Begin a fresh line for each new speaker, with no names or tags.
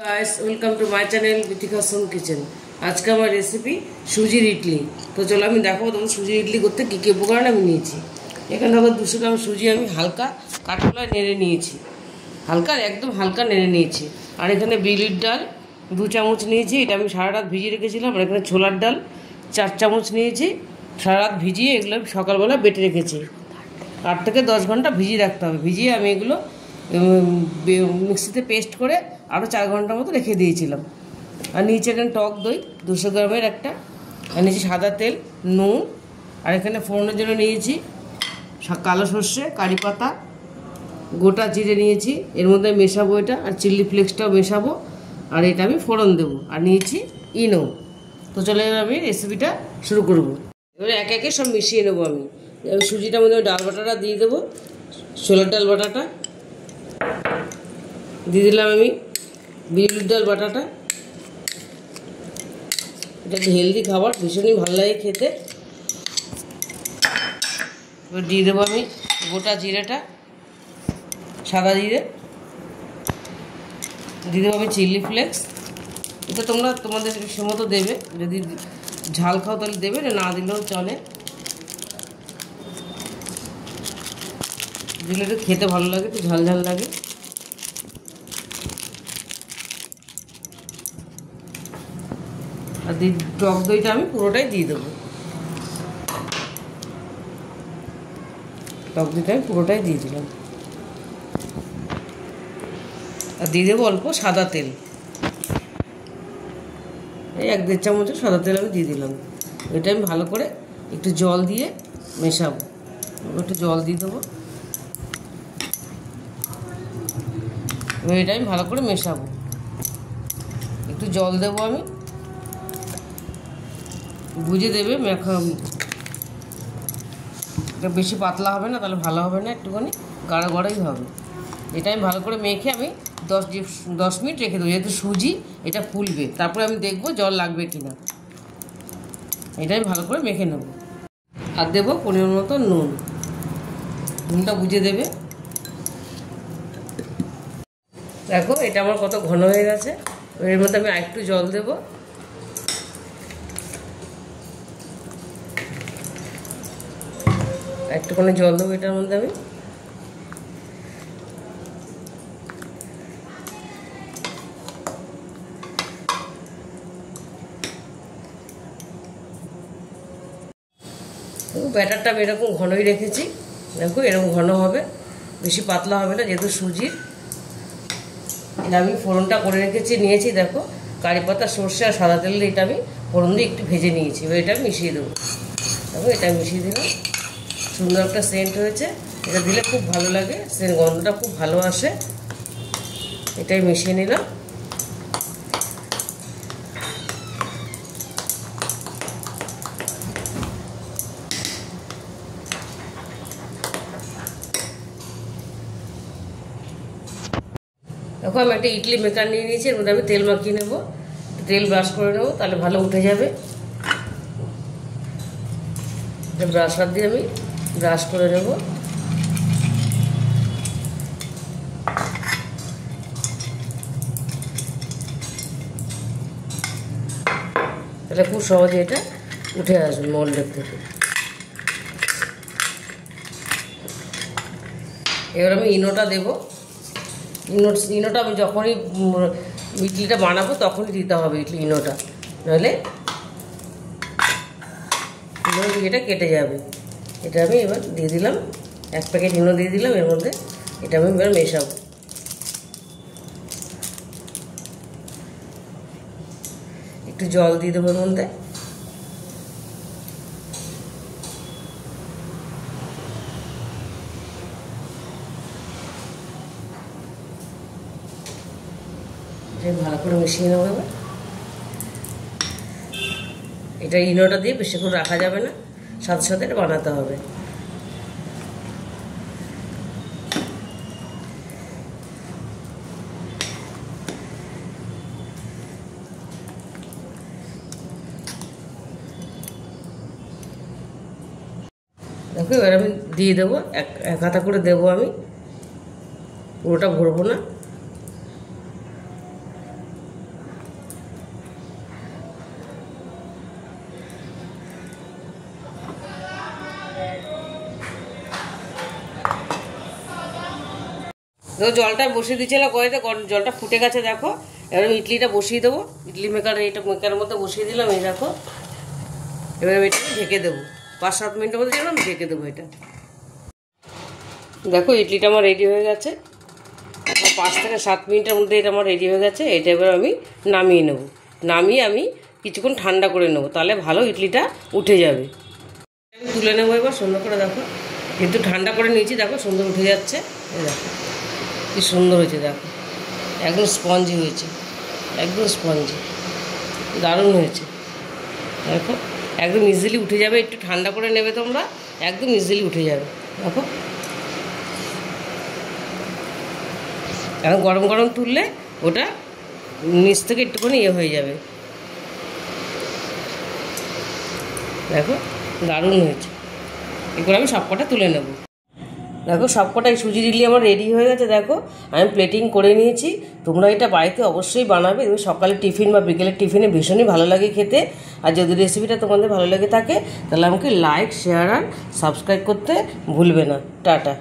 Guys welcome to my channel Vitika Som kitchen. आज का हमारा रेसिपि सुजिर इडली। तो चलो আমি দেখাবো তোমাদের সুজির ইডলি করতে কি কি উপকরণ আমি নিয়েছি। এখানে দেখো 200 গ্রাম সুজি আমি হালকা কাঠখোলায় নেড়ে নিয়েছি, হালকা একদম হালকা নেড়ে নিয়েছি। আর এখানে বিউলির ডাল 2 চামচ নিয়েছি, এটা আমি সারা রাত ভিজিয়ে রেখেছিলাম। আর এখানে ছোলার ডাল 4 চামচ নিয়েছি, সারা রাত ভিজিয়ে এগুলো সকালবেলা বেটে রেখেছি। 8 থেকে 10 ঘন্টা ভিজিয়ে রাখতে হবে। ভিজিয়ে আমি এগুলো মিক্সিতে পেস্ট করে আরও 4 ঘন্টার মতো রেখে দিয়েছিলাম। আর নিচে এখানে টক দই 200 গ্রামের একটা, আর নিচে সাদা তেল, নুন, আর এখানে ফোড়নের জন্য নিয়েছি কালো সর্ষে, কারি পাতা, গোটা জিরে নিয়েছি। এর মধ্যে মেশাবো এটা, আর চিলি ফ্লেক্সটাও মেশাবো, আর এটা আমি ফোড়ন দেবো। আর নিয়েছি ইনো। তো চলে এবার আমি রেসিপিটা শুরু করব। এবারে একে একে সব মিশিয়ে নেবো আমি। সুজিটার মধ্যে ডাল বাটাটা দিয়ে দেবো, ছোলার ডাল বাটাটা দিয়ে দিলাম, আমি বিউলির ডাল বাটাটা। এটা হেলদি খাবার, ভীষণই ভালো লাগে খেতে। এবার দিয়ে দেবো আমি গোটা জিরেটা, সাদা জিরে দিয়ে দেবো আমি চিলি ফ্লেক্স। এটা তোমরা তোমাদের মতো দেবে, যদি ঝাল খাও তাহলে দেবে, না দিলেও চলে। দিলে একটু খেতে ভালো লাগে, একটু ঝাল ঝাল লাগে। আর টক দইটা আমি পুরোটাই দিয়ে দেবো, টক দইটা আমি পুরোটাই দিয়ে দিলাম। আর দিয়ে দেবো অল্প সাদা তেল, এই 1-1.5 চামচের সাদা তেল আমি দিয়ে দিলাম। এটা আমি ভালো করে একটু জল দিয়ে মেশাবো, একটু জল দিয়ে দেবো। এটা আমি ভালো করে মেশাবো, একটু জল দেবো আমি, বুঝে দেবে। এটা বেশি পাতলা হবে না, তাহলে ভালো হবে না, একটুখানি গাঢ় গাঢ়ই হবে। এটা আমি ভালো করে মেখে আমি 10 মিনিট রেখে দেবো, যেহেতু সুজি এটা ফুলবে। তারপরে আমি দেখবো জল লাগবে কিনা। এটা আমি ভালো করে মেখে নেব। আর দেবো পরিমাণ মতো নুন, নুনটা বুঝে দেবে। দেখো এটা আমার কত ঘন হয়ে গেছে। এর মধ্যে আমি আরেকটু জল দেবো, একটুখানি জল দেবো এটার মধ্যে আমি। ব্যাটারটা আমি এরকম ঘনই রেখেছি, দেখো এরকম ঘন হবে, বেশি পাতলা হবে না, যেহেতু সুজির। আমি ফোড়নটা করে রেখেছি, নিয়েছি দেখো কারি পাতা, সর্ষে আর সাদা তেল দিয়ে এটা আমি ফোড়ন দিয়ে একটু ভেজে নিয়েছি। এবার এটা মিশিয়ে দেবো, দেখো এটা মিশিয়ে দিলাম। সুন্দর একটা সেন্ট হয়েছে, এটা দিলে খুব ভালো লাগে, সেন্ট গন্ধটা খুব ভালো আসে। এটাই মিশিয়ে নিলাম। দেখো আমি একটা ইডলি মেকার নিয়ে নিয়েছি, এর মধ্যে আমি তেল মাখিয়ে নেবো, তেল ব্রাশ করে নেবো, তাহলে ভালো উঠে যাবে। ব্রাশার দিয়ে আমি ব্রাশ করে নেব। তাহলে খুব সহজে এটা উঠে আসবে মোল্ডের থেকে। এবার আমি ইনোটা দেবো। ইনোটা আমি যখনই ইডলিটা বানাবো তখনই দিতে হবে ইনোটা, নাহলে এটা কেটে যাবে। এটা আমি এবার দিয়ে দিলাম, 1 প্যাকেট ইনো দিয়ে দিলাম এর মধ্যে। এটা আমি এবার মেশাবো, একটু জল দিয়ে দেবো এর মধ্যে। ভালো করে মিশিয়ে নেবো এবার। এটা ইনোটা দিয়ে বেশিক্ষণ রাখা যাবে না, সাথে সাথে এটা বানাতে হবে। দেখো এবার আমি দিয়ে দেবো, এক হাতা করে দেবো আমি, পুরোটা ভরবো না। দেখো জলটা বসিয়ে দিয়েছিলাম কড়াইতে, জলটা ফুটে গেছে দেখো। এবার আমি ইডলিটা বসিয়ে দেবো, ইডলি মেকারে, এটা মেকারের মধ্যে বসিয়ে দিলাম, এই দেখো। এবার আমি এটা ঢেকে দেবো 5-7 মিনিটের মধ্যে, যেন আমি ঢেকে দেবো এটা। দেখো ইডলিটা আমার রেডি হয়ে গেছে, 5 থেকে 7 মিনিটের মধ্যে এটা আমার রেডি হয়ে গেছে। এটা এবার আমি নামিয়ে নেব, নামিয়ে আমি কিছুক্ষণ ঠান্ডা করে নেবো, তাহলে ভালো ইডলিটা উঠে যাবে। আমি তুলে নেবো এবার সুন্দর করে, দেখো কিন্তু ঠান্ডা করে নিয়েছি, দেখো সুন্দর উঠে যাচ্ছে। এই দেখো কি সুন্দর হয়েছে, দেখো একদম স্পঞ্জি হয়েছে, একদম স্পঞ্জি, দারুণ হয়েছে। দেখো একদম ইজিলি উঠে যাবে, একটু ঠান্ডা করে নেবে তোমরা, একদম ইজিলি উঠে যাবে। দেখো এখন গরম গরম তুললে ওটা নিচ থেকে একটুখানি হয়ে যাবে। দেখো দারুণ হয়েছে। এরপর আমি সবকটা তুলে নেব। দেখো সবকটাই সুজি ইডলি আমার রেডি হয়ে গেছে। দেখো আমি প্লেটিং করে নিয়েছি। তোমরা এটা বাড়িতে অবশ্যই বানাবে, তুমি সকালে টিফিন বা বিকেলের টিফিনে ভীষণই ভালো লাগে খেতে। আর যদি রেসিপিটা তোমাদের ভালো লেগে থাকে তাহলে আমাকে লাইক, শেয়ার আর সাবস্ক্রাইব করতে ভুলবে না। টাটা।